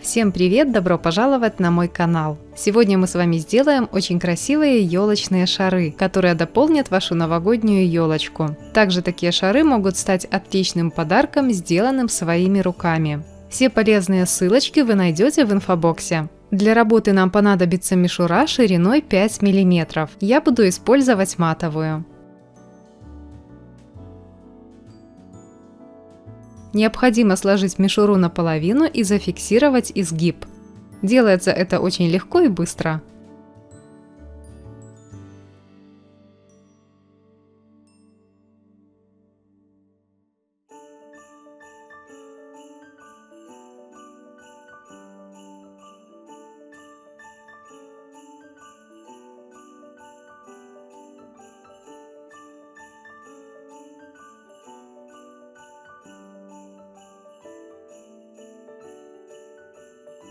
Всем привет! Добро пожаловать на мой канал! Сегодня мы с вами сделаем очень красивые елочные шары, которые дополнят вашу новогоднюю елочку. Также такие шары могут стать отличным подарком, сделанным своими руками. Все полезные ссылочки вы найдете в инфобоксе. Для работы нам понадобится мишура шириной 5 мм. Я буду использовать матовую. Необходимо сложить мишуру наполовину и зафиксировать изгиб. Делается это очень легко и быстро.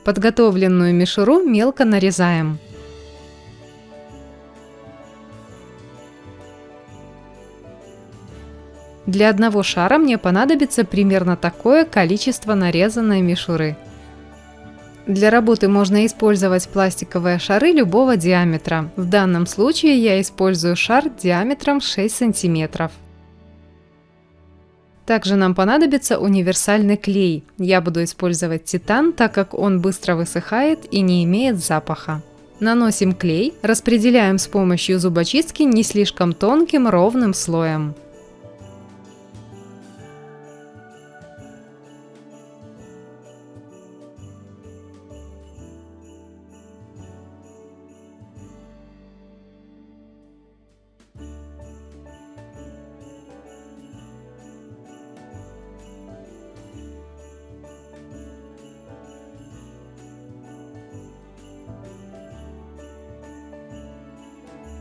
Подготовленную мишуру мелко нарезаем. Для одного шара мне понадобится примерно такое количество нарезанной мишуры. Для работы можно использовать пластиковые шары любого диаметра. В данном случае я использую шар диаметром 6 см. Также нам понадобится универсальный клей. Я буду использовать титан, так как он быстро высыхает и не имеет запаха. Наносим клей, распределяем с помощью зубочистки не слишком тонким ровным слоем.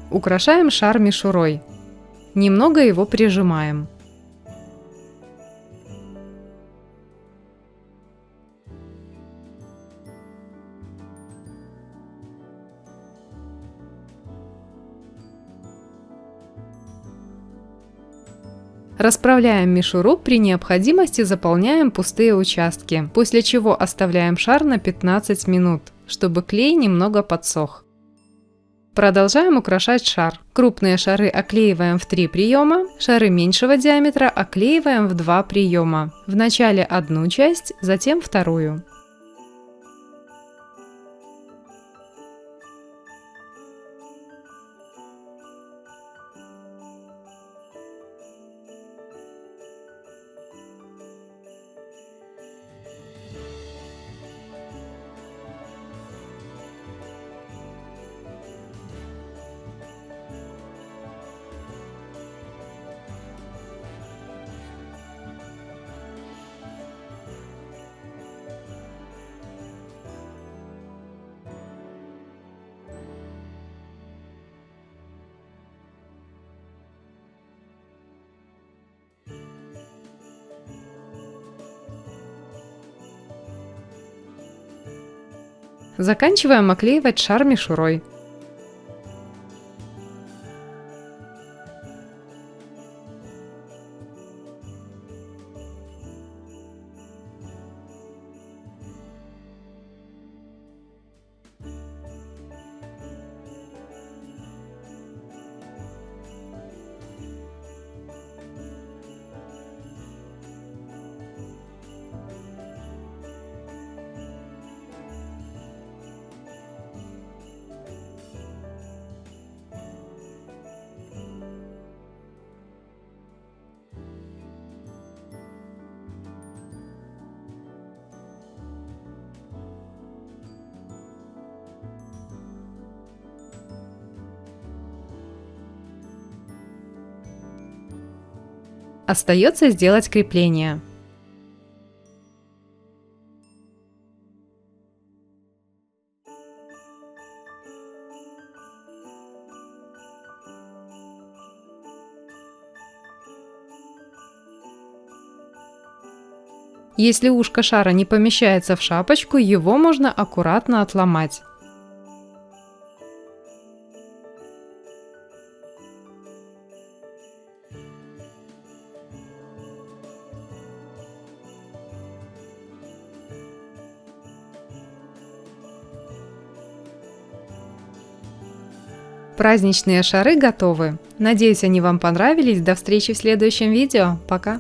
Украшаем шар мишурой. Немного его прижимаем. Расправляем мишуру, при необходимости заполняем пустые участки, после чего оставляем шар на 15 минут, чтобы клей немного подсох. Продолжаем украшать шар. Крупные шары оклеиваем в 3 приема, шары меньшего диаметра оклеиваем в 2 приема. Вначале одну часть, затем вторую. Заканчиваем оклеивать шар мишурой. Остается сделать крепление. Если ушко шара не помещается в шапочку, его можно аккуратно отломать. Праздничные шары готовы. Надеюсь, они вам понравились. До встречи в следующем видео. Пока!